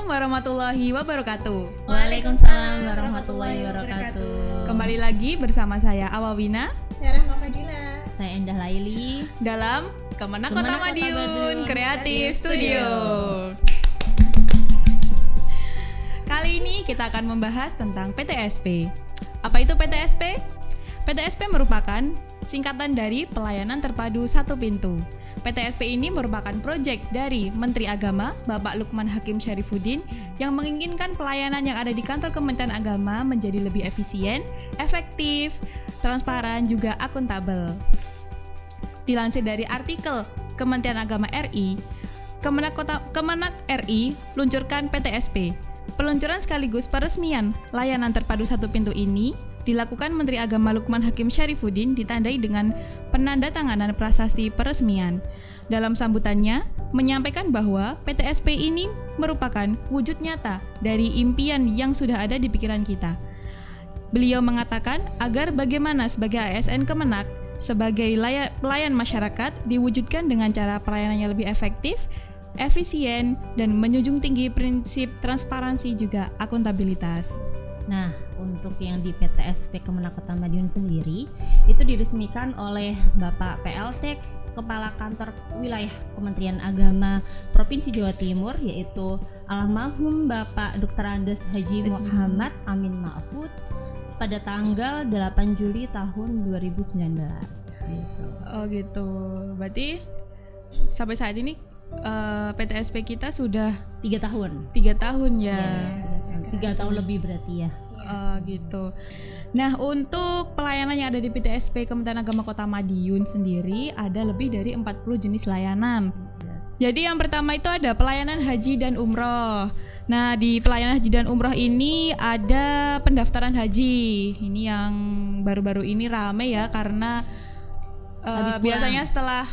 warahmatullahi wabarakatuh. Waalaikumsalam warahmatullahi wabarakatuh. Kembali lagi bersama saya Awawina, Saya Rahma Fadila. Saya Endah Laili dalam Kemenak Kota Kemenak Kota Madiun Madiun Kreatif Studio. Kali ini kita akan membahas tentang PTSP. Apa itu PTSP? PTSP merupakan singkatan dari Pelayanan Terpadu Satu Pintu. PTSP ini merupakan proyek dari Menteri Agama, Bapak Lukman Hakim Syarifuddin, yang menginginkan pelayanan yang ada di kantor Kementerian Agama menjadi lebih efisien, efektif, transparan, juga akuntabel. Dilansir dari artikel Kementerian Agama RI, Kemenak RI luncurkan PTSP. Peluncuran sekaligus peresmian layanan terpadu satu pintu ini dilakukan Menteri Agama Lukman Hakim Syarifuddin ditandai dengan penandatanganan prasasti peresmian. Dalam sambutannya, menyampaikan bahwa PTSP ini merupakan wujud nyata dari impian yang sudah ada di pikiran kita. Beliau mengatakan agar bagaimana sebagai ASN Kemenak, sebagai pelayan masyarakat diwujudkan dengan cara pelayanannya lebih efektif, efisien, dan menjunjung tinggi prinsip transparansi juga akuntabilitas. Nah, untuk yang di PTSP Kemenak Kota Madiun sendiri itu diresmikan oleh Bapak PLT Kepala Kantor Wilayah Kementerian Agama Provinsi Jawa Timur, yaitu almarhum Bapak Dr. Andes Haji Muhammad Amin Mahfud pada tanggal 8 Juli tahun 2019 gitu. Oh gitu. Berarti sampai saat ini PTSP kita sudah 3 tahun. 3 tahun ya. 3 tahun lebih berarti ya. Gitu. Nah, untuk pelayanan yang ada di PTSP Kementerian Agama Kota Madiun sendiri ada lebih dari 40 jenis layanan. Jadi yang pertama itu ada pelayanan haji dan umroh. Nah, di pelayanan haji dan umroh ini ada pendaftaran haji. Ini yang baru-baru ini rame ya, karena biasanya setelah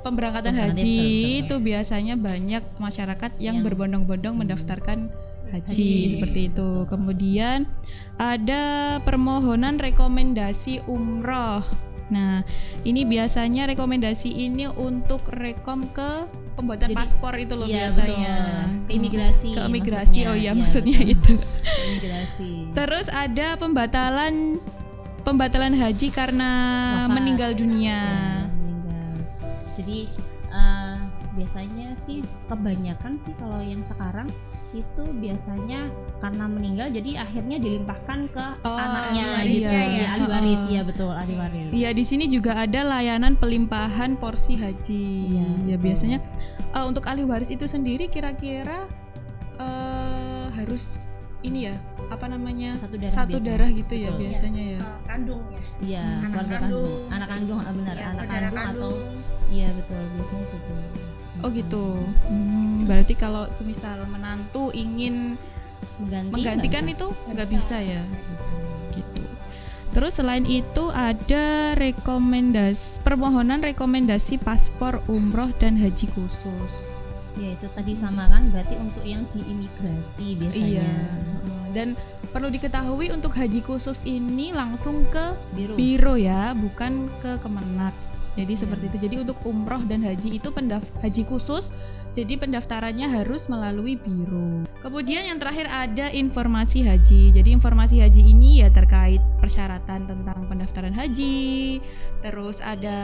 pemberangkatan haji itu biasanya banyak masyarakat yang berbondong-bondong mendaftarkan haji seperti itu. Kemudian ada permohonan rekomendasi umroh. Nah, ini biasanya rekomendasi ini untuk rekom ke pembuatan paspor itu loh, iya, biasanya betul. Ke imigrasi. Oh iya, maksudnya itu. Imigrasi. Terus ada pembatalan haji karena meninggal dunia. Meninggal. Jadi biasanya sih kebanyakan sih kalau yang sekarang itu biasanya karena meninggal jadi akhirnya dilimpahkan ke anaknya gitu ya, ahli waris ya, betul, ahli waris. Iya, di sini juga ada layanan pelimpahan porsi haji. Ya biasanya untuk ahli waris itu sendiri kira-kira harus ini ya, apa namanya, satu darah gitu ya, biasanya ya. Kandung ya. Iya, anak kandung benar, ya, anak kandung atau iya betul, biasanya gitu. Oh gitu. Berarti kalau semisal menantu ingin menggantikan itu nggak bisa ya. Gitu. Terus selain itu ada permohonan rekomendasi paspor umroh dan haji khusus. Ya itu tadi sama kan, berarti untuk yang di imigrasi biasanya. Iya. Dan perlu diketahui untuk haji khusus ini langsung ke biro ya, bukan ke Kemenak. Jadi seperti itu. Jadi untuk umroh dan haji itu haji khusus, jadi pendaftarannya harus melalui biro. Kemudian yang terakhir ada informasi haji. Jadi informasi haji ini ya terkait persyaratan tentang pendaftaran haji. Terus ada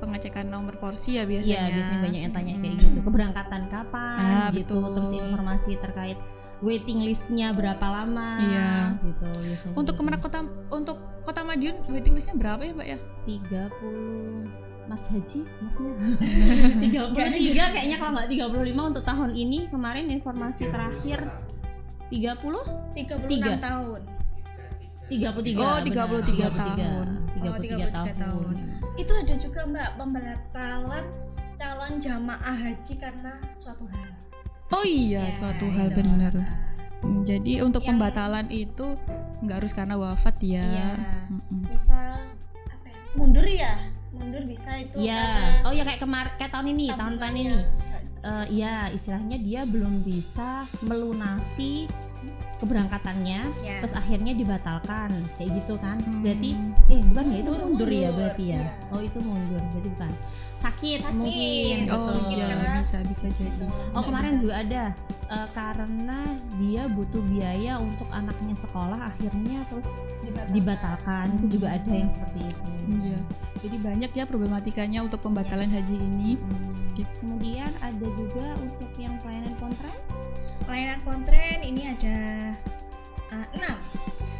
pengecekan nomor porsi ya biasanya. Iya, biasanya banyak yang tanya kayak gitu. Keberangkatan kapan gitu. Betul. Terus informasi terkait waiting listnya berapa lama gitu biasanya. Untuk Kemenak Kota Madiun waiting listnya berapa ya, Mbak ya? 30 Mas Haji, masnya 33 kayaknya, kalau nggak 35 untuk tahun ini. Kemarin informasi terakhir 36 tahun. 33. Oh, 33 tahun. 33 tahun. Itu ada juga Mbak pembatalan calon jamaah haji karena suatu hal. Oh iya, suatu hal benar. Jadi untuk pembatalan itu nggak harus karena wafat ya. Iya. Misal apa ya? Mundur bisa itu. Iya. Oh ya, kayak tahun ini. Iya, istilahnya dia belum bisa melunasi keberangkatannya, Ya. terus akhirnya dibatalkan kayak gitu kan. Hmm. Berarti bukan ya, itu mundur ya berarti ya. Iya. Oh itu mundur, berarti bukan sakit Sakit. mungkin. Oh betul. iya, keras. bisa jadi. Oh kemarin juga ada karena dia butuh biaya untuk anaknya sekolah, akhirnya terus dibatalkan. Itu juga ada yang seperti itu. Iya. Jadi banyak ya problematikanya untuk pembatalan haji ini. Terus kemudian ada juga untuk yang pelayanan kontrak. Pelayanan pontren ini ada 6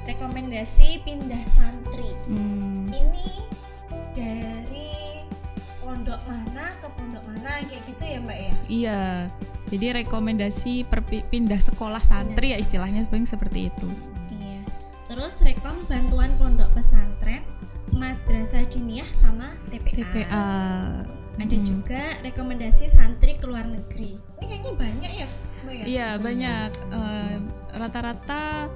rekomendasi pindah santri. Hmm. Ini dari pondok mana ke pondok mana kayak gitu ya Mbak ya? Iya. Jadi rekomendasi pindah sekolah santri ya istilahnya paling seperti itu. Iya. Terus rekom bantuan pondok pesantren, madrasah diniyah sama TPA. TPA. Ada juga rekomendasi santri ke luar negeri. Ini kayaknya banyak ya Mbak ya? Iya banyak. Rata-rata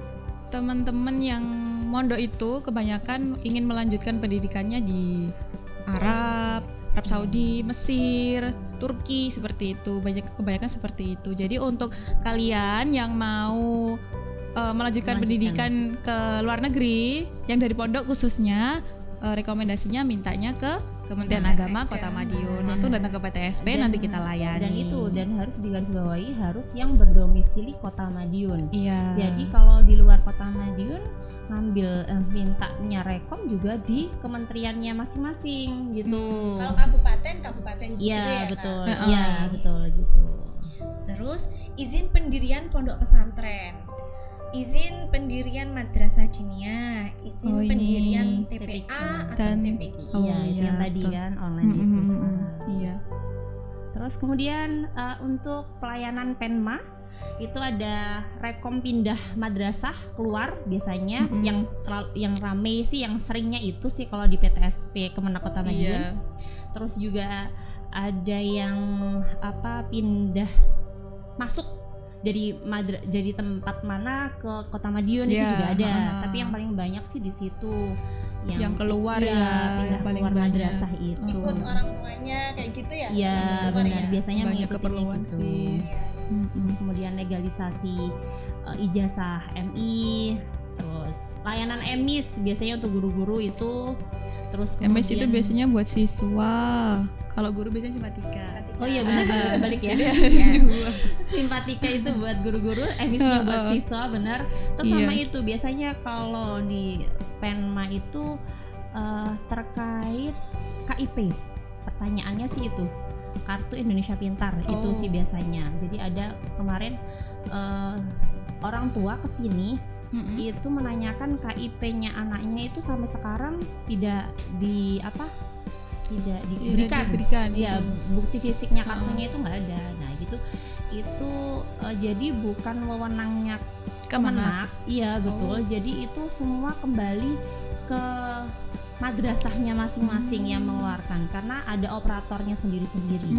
teman-teman yang mondok itu kebanyakan ingin melanjutkan pendidikannya di Arab Saudi, Mesir, Turki seperti itu. Kebanyakan seperti itu. Jadi untuk kalian yang mau melanjutkan pendidikan ke luar negeri, yang dari pondok khususnya, rekomendasinya mintanya ke Kementerian Agama Kota Madiun. Langsung datang ke PTSP, nanti kita layani. Dan harus digarisbawahi harus yang berdomisili Kota Madiun. Iya. Jadi kalau di luar Kota Madiun ngambil mintanya rekom juga di kementeriannya masing-masing gitu. Kalau kabupaten gitu Iya ya betul, Kak? iya betul gitu. Terus izin pendirian pondok pesantren, izin pendirian madrasah diniyah, izin Oh, ini. pendirian TPA atau Dan- TPI. Oh, Iya itu yang iya, tadi betul. kan online itu. Iya. Terus kemudian untuk pelayanan Penma itu ada rekom pindah madrasah keluar biasanya. Yang rame sih, yang seringnya itu sih kalau di PTSP Kemenak Kota Madiun. Iya. Terus juga ada yang pindah masuk dari tempat mana ke Kota Madiun itu Iya, juga ada. ah. Tapi yang paling banyak sih di situ Yang keluar iya, ya, pindah yang paling keluar banyak. madrasah itu. Ikut orang tuanya kayak gitu ya? Iya Masuk keluar benar, ya? biasanya Banyak mengikutinya keperluan gitu. sih. Iya. Terus kemudian legalisasi ijazah MI, terus layanan EMIS biasanya untuk guru-guru itu. Terus kemudian MS itu biasanya buat siswa. Kalau guru biasanya simpatika. oh iya benar balik ya. Dua. Simpatika itu buat guru-guru, EMIS-nya buat siswa, benar. Terus sama Iya. itu biasanya kalau di Penma itu terkait KIP. Pertanyaannya sih itu Kartu Indonesia Pintar itu Oh. sih biasanya. Jadi ada kemarin orang tua kesini itu menanyakan KIP-nya anaknya itu sampai sekarang tidak diberikan. Iya, Ya bukti fisiknya kartunya itu nggak ada. Nah gitu itu jadi bukan wewenangnya Kemenak. Iya betul. Jadi itu semua kembali ke madrasahnya masing-masing yang mengeluarkan, karena ada operatornya sendiri-sendiri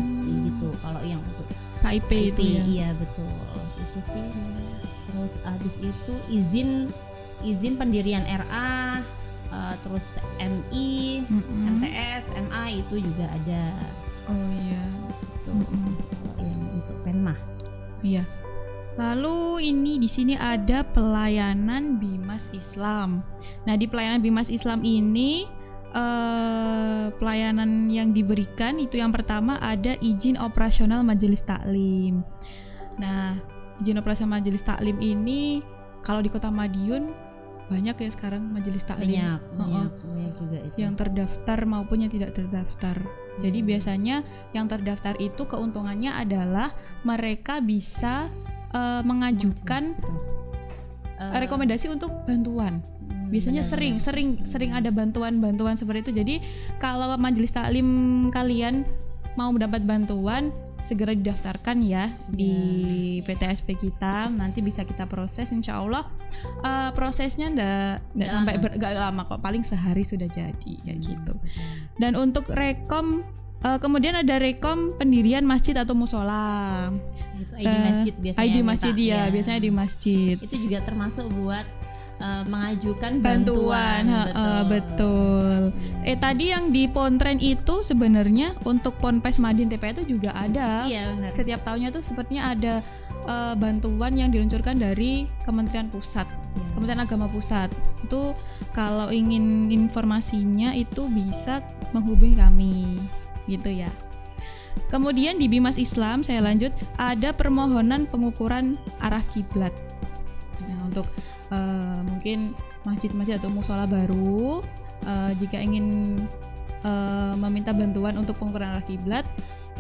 gitu. Kalau yang untuk KIP itu ya. iya betul itu sih. Terus habis itu izin pendirian RA, terus MI, MTS, MA itu juga ada. Oh iya. Tuh yang untuk Penma. Iya. Lalu ini di sini ada pelayanan Bimas Islam. Nah, di pelayanan Bimas Islam ini pelayanan yang diberikan itu yang pertama ada izin operasional majelis taklim. Nah, izin operasional majelis taklim ini kalau di Kota Madiun banyak ya sekarang majelis taklim. Banyak juga itu. Yang terdaftar maupun yang tidak terdaftar. Jadi biasanya yang terdaftar itu keuntungannya adalah mereka bisa mengajukan rekomendasi untuk bantuan. Biasanya sering ada bantuan seperti itu. Jadi kalau majelis taklim kalian mau mendapat bantuan, segera didaftarkan ya di PTSP kita. Nanti bisa kita proses, insya Allah prosesnya nggak sampai nggak lama kok, paling sehari sudah jadi kayak gitu. Dan untuk rekom kemudian ada rekom pendirian masjid atau musola. Itu ID masjid biasanya. ID minta, masjid ya, biasanya di masjid. Itu juga termasuk buat mengajukan Bantuan. Betul. Tadi yang di Pontren itu sebenarnya untuk Ponpes Madin TPA itu juga ada. Iya benar. Setiap tahunnya tuh sepertinya ada bantuan yang diluncurkan dari Kementerian Pusat, Kementerian Agama Pusat. Itu kalau ingin informasinya itu bisa menghubungi kami, gitu ya. Kemudian di Bimas Islam, saya lanjut, ada permohonan pengukuran arah kiblat. Nah, untuk mungkin masjid-masjid atau musola baru, jika ingin meminta bantuan untuk pengukuran arah kiblat,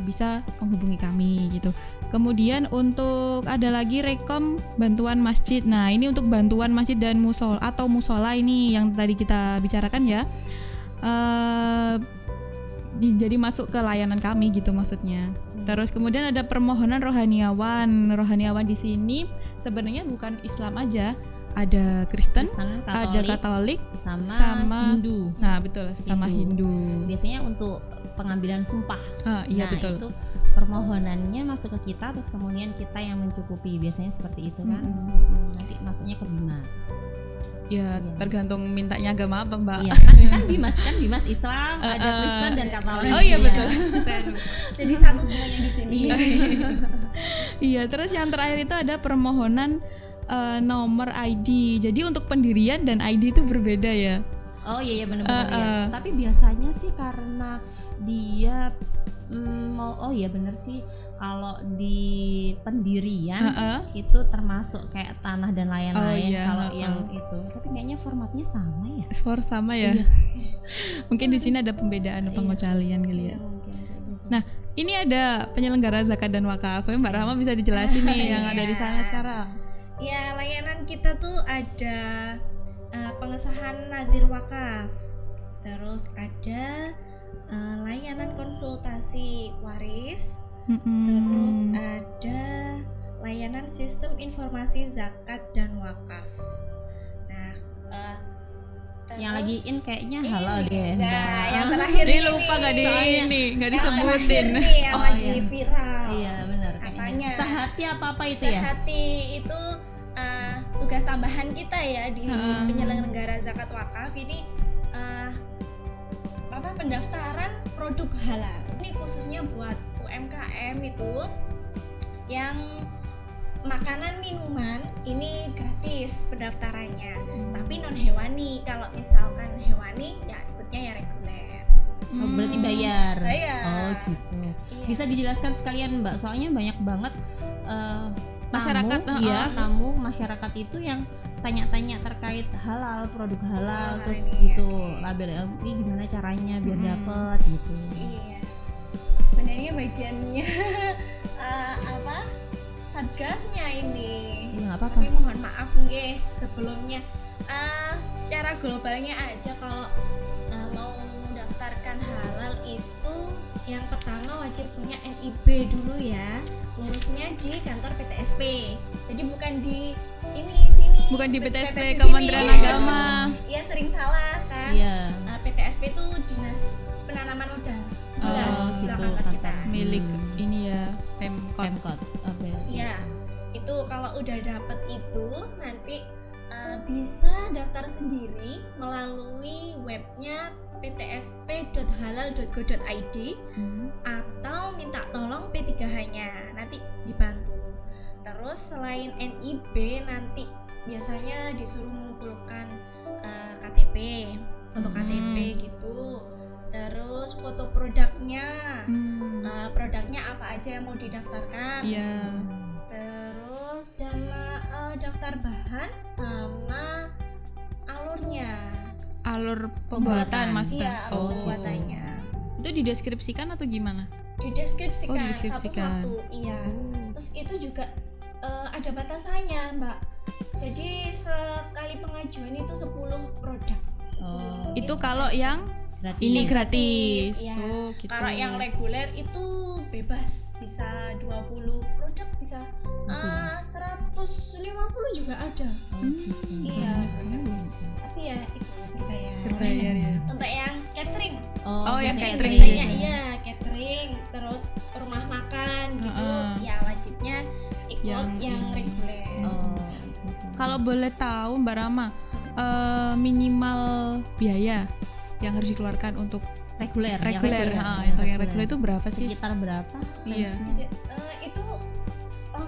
bisa menghubungi kami gitu. Kemudian untuk ada lagi rekom bantuan masjid. Nah, ini untuk bantuan masjid dan musola atau musola ini yang tadi kita bicarakan ya. Jadi masuk ke layanan kami gitu maksudnya. Terus kemudian ada permohonan rohaniawan. Rohaniawan di sini sebenarnya bukan Islam aja, ada Kristen, ada Katolik, sama Hindu. Nah, betul, sama Hindu. Biasanya untuk pengambilan sumpah. Iya, nah, betul. Itu permohonannya masuk ke kita, terus kemudian kita yang mencukupi. Biasanya seperti itu kan. Nanti masuknya ke Bimas. Ya, tergantung mintanya agama apa, Mbak. Iya, kan Bimas Islam, ada Kristen dan Katolik. Oh iya, betul. Saya lupa. Jadi satu semuanya di sini. Iya, terus yang terakhir itu ada permohonan nomor ID. Jadi untuk pendirian dan ID itu berbeda ya. Oh iya benar-benar ya. Tapi biasanya sih karena dia benar sih kalau di pendirian itu termasuk kayak tanah dan lain-lain. Kalau yang itu, tapi kayaknya formatnya sama ya. Sama ya. Iya. Mungkin di sini ada pembedaan pengecualian kali ya. Nah, ini ada penyelenggara zakat dan wakaf. Mbak Rahma bisa dijelasin nih yang ada di sana sekarang. Ya, layanan kita tuh ada pengesahan nazir wakaf, terus ada layanan konsultasi waris, terus ada layanan sistem informasi zakat dan wakaf. Nah, yang lagi in kayaknya halal deh. Nah, yang terakhir ini lupa nggak disebutin. Yang lagi viral. Iya benar. Katanya. Sehati apa itu ya? Sehati itu tugas tambahan kita ya di penyelenggara zakat wakaf ini pendaftaran produk halal. Ini khususnya buat UMKM itu yang makanan minuman ini gratis pendaftarannya, tapi non hewani. Kalau misalkan hewani ya ikutnya ya reguler. Oh, berarti bayar. Oh gitu. Iya. Bisa dijelaskan sekalian Mbak, soalnya banyak banget masyarakat tamu masyarakat itu yang tanya-tanya terkait halal, produk halal, terus ini gitu label LMI gimana caranya biar dapet gitu. Iya. Sebenarnya bagiannya satgasnya ini. Iya, nggak apa-apa. Tapi mohon maaf nggih sebelumnya. Secara globalnya aja kalau mau mendaftarkan halal itu yang pertama wajib punya NIB dulu ya. Ngurusnya di kantor PTSP. Jadi bukan di sini. Bukan di PTSP Kementerian Agama. Iya, sering salah kan. Iya. PTSP itu Dinas Penanaman Modal sebelah kantor kita. Milik ini ya, Pemkot. Oke. Iya. Itu kalau udah dapet itu nanti bisa daftar sendiri melalui webnya ptsp.halal.go.id atau minta tolong P3H-nya, nanti dibantu. Terus selain NIB nanti biasanya disuruh mengumpulkan KTP, foto KTP gitu. Terus foto produknya, produknya apa aja yang mau didaftarkan. Iya. Terus daftar bahan sama alur pembuatan Mas. Iya, pembuatannya. Itu dideskripsikan atau gimana? Dideskripsikan, dideskripsikan. satu-satu. Iya. Terus itu juga ada batasannya, Mbak. Jadi sekali pengajuan itu 10 produk. 10. Itu kalau yang Gratis. ini gratis. Ya. Gitu. Kalau yang reguler itu bebas, bisa 20 produk, bisa 150 juga ada. Iya. Tapi ya itu berbayar ya. Untuk yang catering. Oh, yang catering. Biasanya iya, catering, terus rumah makan gitu. Ya wajibnya ikut yang reguler. Kalau boleh tahu Mbak Rama, minimal biaya yang harus dikeluarkan untuk reguler. Yang reguler itu berapa sih? Sekitar berapa? Iya. Itu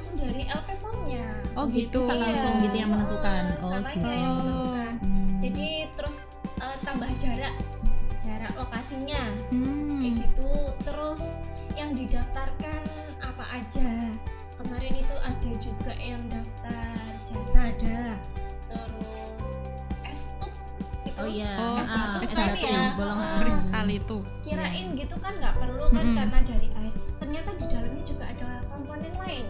langsung dari LP POM-nya. Oh gitu. Bisa langsung gitu yang menentukan. Sananya gitu. yang menentukan. Hmm. Jadi terus tambah jarak lokasinya Hmm. kayak gitu. Terus yang didaftarkan apa aja. Kemarin itu ada juga yang daftar jasa ada. Terus S-Tube itu. Oh iya. Oh, S1 S1 kan ya. bolong. Kristal itu. Kirain gitu kan nggak perlu kan karena dari air. Ternyata di dalamnya juga ada komponen lain.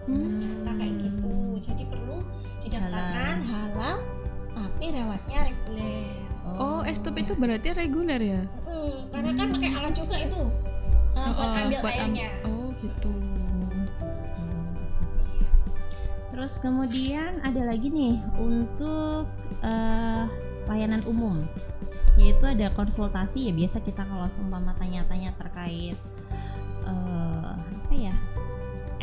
Ternyata kayak gitu. Jadi perlu didaftarkan halal tapi rawatnya reguler. Oh, S-Tube itu berarti reguler ya? Karena kan pakai alat juga itu buat ambil airnya. Oh gitu. Terus kemudian ada lagi nih untuk layanan umum, yaitu ada konsultasi ya. Biasa kita kalau seumpama tanya-tanya terkait apa ya,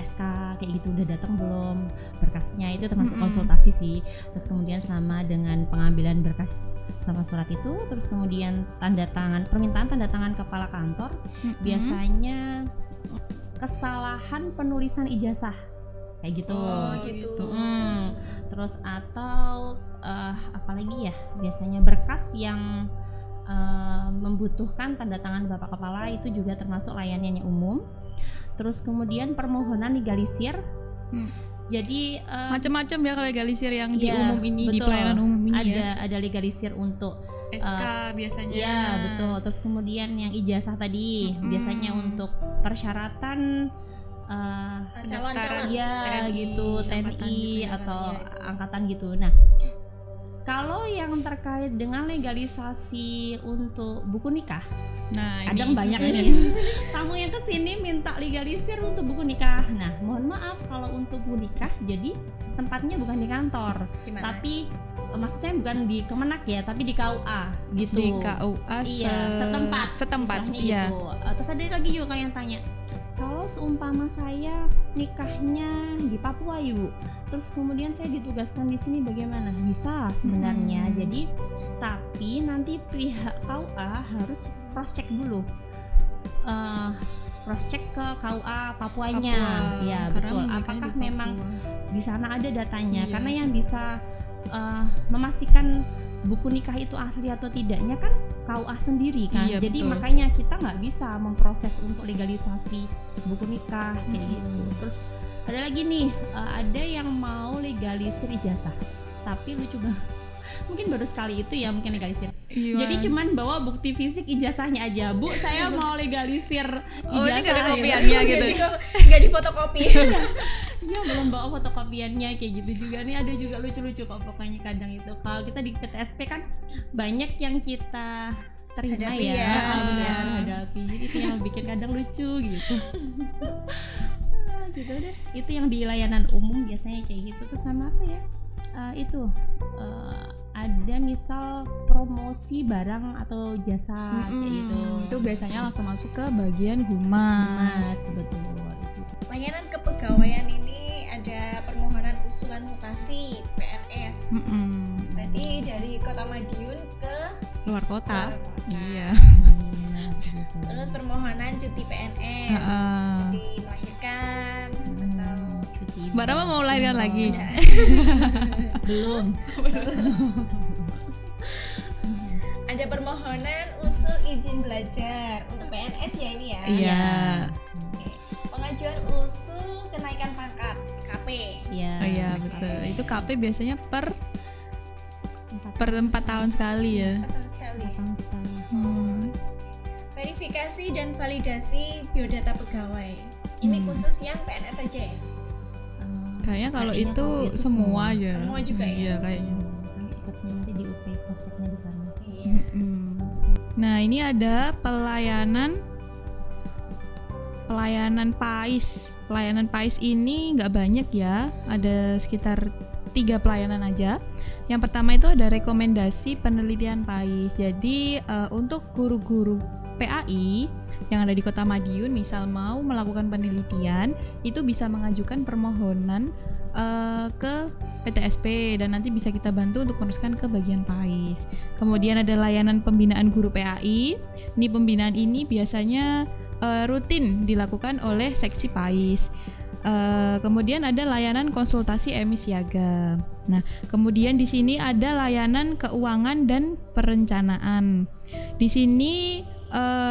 SK kayak gitu udah datang belum, berkasnya itu termasuk konsultasi sih. Terus kemudian sama dengan pengambilan berkas sama surat itu, terus kemudian permintaan tanda tangan kepala kantor. Biasanya kesalahan penulisan ijazah kayak gitu. Oh gitu. Terus atau apalagi ya, biasanya berkas yang membutuhkan tanda tangan bapak kepala itu juga termasuk layanannya umum. Terus kemudian permohonan legalisir. Jadi Macam-macam ya kalau legalisir yang di iya, umum ini, di betul. pelayanan umum ini ya. Ada legalisir untuk SK biasanya. ya betul. Terus kemudian yang ijazah tadi biasanya untuk persyaratan Calon-calon ya TNI, gitu, angkatan TNI gitu ya. atau angkatan gitu. Nah, kalau yang terkait dengan legalisasi untuk buku nikah, Nah, kadang ini banyak nih tamu yang kesini minta legalisir untuk buku nikah. Nah, mohon maaf kalau untuk buku nikah, jadi tempatnya bukan di kantor, Gimana? tapi maksudnya bukan di Kemenak ya, tapi di KUA gitu. di KUA Iya, setempat istilahnya iya. iya. Gitu. Terus ada lagi juga yang tanya, kalau seumpama saya nikahnya di Papua yuk, terus kemudian saya ditugaskan di sini bagaimana? Bisa sebenarnya. Jadi tapi nanti pihak KUA harus cross check dulu, cross check ke KUA Papuanya. Ya karena betul. menikahnya Apakah di memang Papua. di sana ada datanya? Iya. Karena yang bisa memastikan buku nikah itu asli atau tidaknya kan KUA sendiri kan. Iya, Jadi betul. makanya kita nggak bisa memproses untuk legalisasi buku nikah kayak gitu. Terus ada lagi nih, ada yang mau legalisir ijazah, tapi lucu banget. Mungkin baru sekali itu ya mungkin legalisir. Iya. Jadi cuman bawa bukti fisik ijazahnya aja, Bu saya mau legalisir ijazah. Oh, ini gak ada gitu. kopiannya gitu. Nggak difotokopi. Iya, belum bawa fotokopiannya kayak gitu juga nih. Ada juga lucu-lucu kok pokoknya kadang itu. Kalau kita di PTSP kan banyak yang kita terima Hadapi ya, ya. benar, hadapi. Jadi itu yang bikin kadang lucu gitu. Gitu deh. Itu yang di layanan umum biasanya kayak gitu. Terus sama apa ya? Ada misal promosi barang atau jasa kayak gitu. Itu biasanya langsung masuk ke bagian humas. Mas, betul. Itu. Layanan kepegawaian ini ada permohonan usulan mutasi PNS. Berarti dari Kota Madiun ke Luar kota. luar kota. Iya. Iya, gitu. Terus permohonan cuti PNS, Heeh. cuti melahirkan atau Cuti Mbak Rama mau melahirkan lagi? belum. ada permohonan usul izin belajar untuk PNS ya ini ya. Iya. Oke. Pengajuan usul kenaikan pangkat KP. Iya. Oh iya betul. Itu KP biasanya per 4 tahun sekali ya. Betul sekali. Verifikasi dan validasi biodata pegawai. Ini khusus yang PNS saja ya. Kayaknya kalau Kayaknya itu kalau itu semua aja. Semua juga ya? Iya kayaknya. Ikutnya nanti di UP cross checknya di sana. Iya. Nah ini ada pelayanan PAIS. Pelayanan PAIS ini nggak banyak ya, ada sekitar 3 pelayanan aja. Yang pertama itu ada rekomendasi penelitian PAIS. Jadi untuk guru-guru PAI yang ada di Kota Madiun misal mau melakukan penelitian, itu bisa mengajukan permohonan ke PTSP dan nanti bisa kita bantu untuk meneruskan ke bagian PAIS. Kemudian ada layanan pembinaan guru PAI. Ini pembinaan ini biasanya rutin dilakukan oleh seksi PAIS. Kemudian ada layanan konsultasi emisi siaga. Nah, kemudian di sini ada layanan keuangan dan perencanaan. Di sini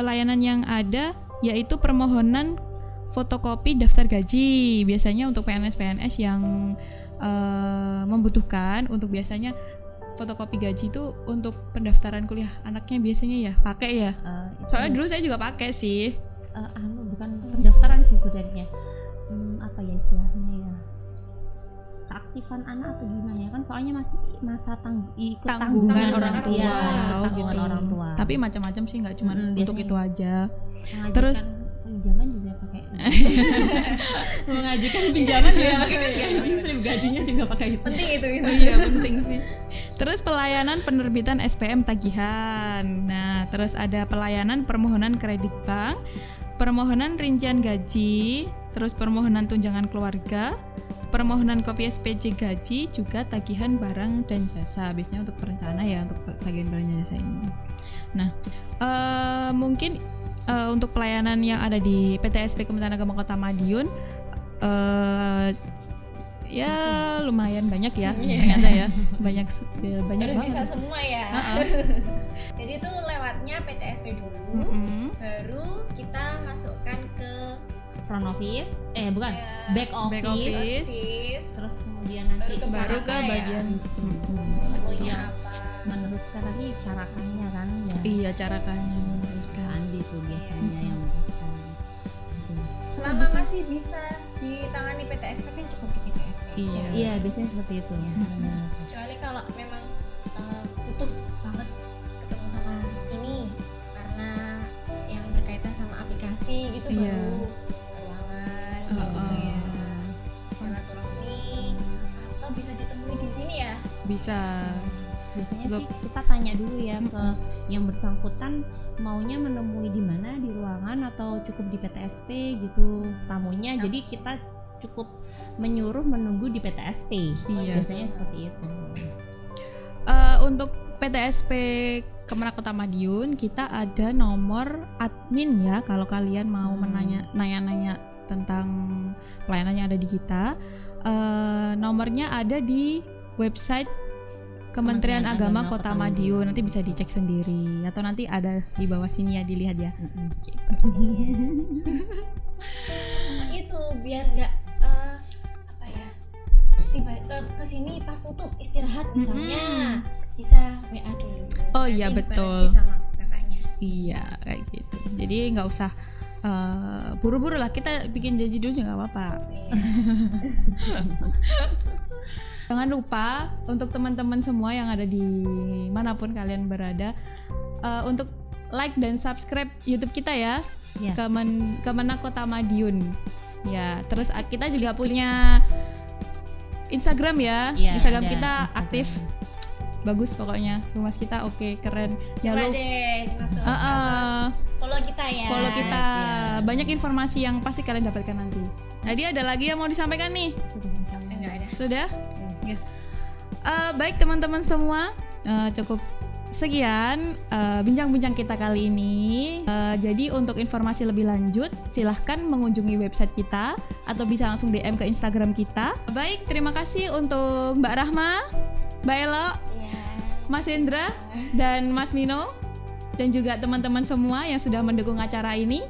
layanan yang ada yaitu permohonan fotokopi daftar gaji. Biasanya untuk PNS yang membutuhkan, untuk biasanya fotokopi gaji itu untuk pendaftaran kuliah anaknya biasanya ya pakai ya. Soalnya dulu saya juga pakai sih. Bukan pendaftaran sih sebenarnya. Apa ya istilahnya ya? Keaktifan anak atau gimana ya kan? Soalnya masih masa ikut tanggungan orang tua. Ya, Oh, tanggungan gitu. orang tua. Tapi macam-macam sih, nggak cuma untuk biasanya itu aja. Mengajukan Terus pinjaman juga pakai. Mengajukan pinjaman juga pakai gaji, slip gajinya juga pakai itu. Penting itu. Iya penting sih. Terus pelayanan penerbitan SPM tagihan. Nah, terus ada pelayanan permohonan kredit bank, permohonan rincian gaji, terus permohonan tunjangan keluarga, permohonan kopi SPJ gaji, juga tagihan barang dan jasa. Biasanya untuk perencana ya, untuk tagihan barang dan jasa ini. Nah, mungkin untuk pelayanan yang ada di PTSP Kementerian Agama Kota Madiun ya lumayan banyak ya, ternyata ya banyak Harus banget. bisa semua ya. Jadi itu lewatnya PTSP dulu, baru kita masukkan ke Front office, bukan, Ya, back office, back office. office, terus kemudian nanti Baru ke Caranya ya. bagian maunya Iya. apa. meneruskan lagi carakannya kan ya. iya cara kalian meneruskan. Andi tuh biasanya yang meneruskan. Gitu. Selama masih bisa ditangani PTSP kan cukup di PTSP aja. Iya. Iya, biasanya seperti itu ya. Benar. Kecuali kalau memang butuh banget ketemu sama ini karena yang berkaitan sama aplikasi gitu, Iya. baru keuangan gitu ya, silaturahmi, atau bisa ditemui di sini ya. Bisa. Biasanya Untuk- sih kita tanya dulu ya ke yang bersangkutan maunya menemui di mana, di ruangan atau cukup di PTSP gitu tamunya. Jadi kita cukup menyuruh menunggu di PTSP. Iya. Biasanya seperti itu. Untuk PTSP Kemenak Kota Madiun kita ada nomor admin ya, kalau kalian mau nanya-nanya tentang pelayanan yang ada di kita. Nomornya ada di website Kementerian Agama Kota Madiun, nanti bisa dicek sendiri atau nanti ada di bawah sini ya, dilihat ya. Itu biar nggak apa ya, tiba ke sini pas tutup istirahat misalnya, bisa WA dulu. Oh iya, Nanti betul. dibarasi sama kakaknya. Iya kayak gitu. Jadi nggak usah buru-buru lah, kita bikin janji dulu juga nggak apa-apa. Jangan lupa untuk teman-teman semua yang ada di manapun kalian berada, untuk like dan subscribe YouTube kita ya, Ya. Kemenak Kota Madiun. Ya, terus kita juga punya Instagram ya. Iya, Instagram ada kita Instagram. aktif, bagus pokoknya. Humas kita oke, keren. Coba Jangan lupa deh masuk. Follow kita ya. follow kita. ya. Banyak informasi yang pasti kalian dapatkan nanti. Jadi ada lagi yang mau disampaikan nih? Enggak ada. Sudah? Ya. Baik teman-teman semua, cukup sekian bincang-bincang kita kali ini. Jadi untuk informasi lebih lanjut silahkan mengunjungi website kita atau bisa langsung DM ke Instagram kita. Baik, terima kasih untuk Mbak Rahma, Mbak Elo, Ya. Mas Hendra, dan Mas Mino, dan juga teman-teman semua yang sudah mendukung acara ini.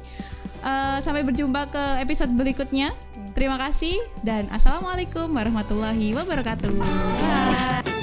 Sampai berjumpa ke episode berikutnya. Terima kasih dan assalamualaikum warahmatullahi wabarakatuh. Bye.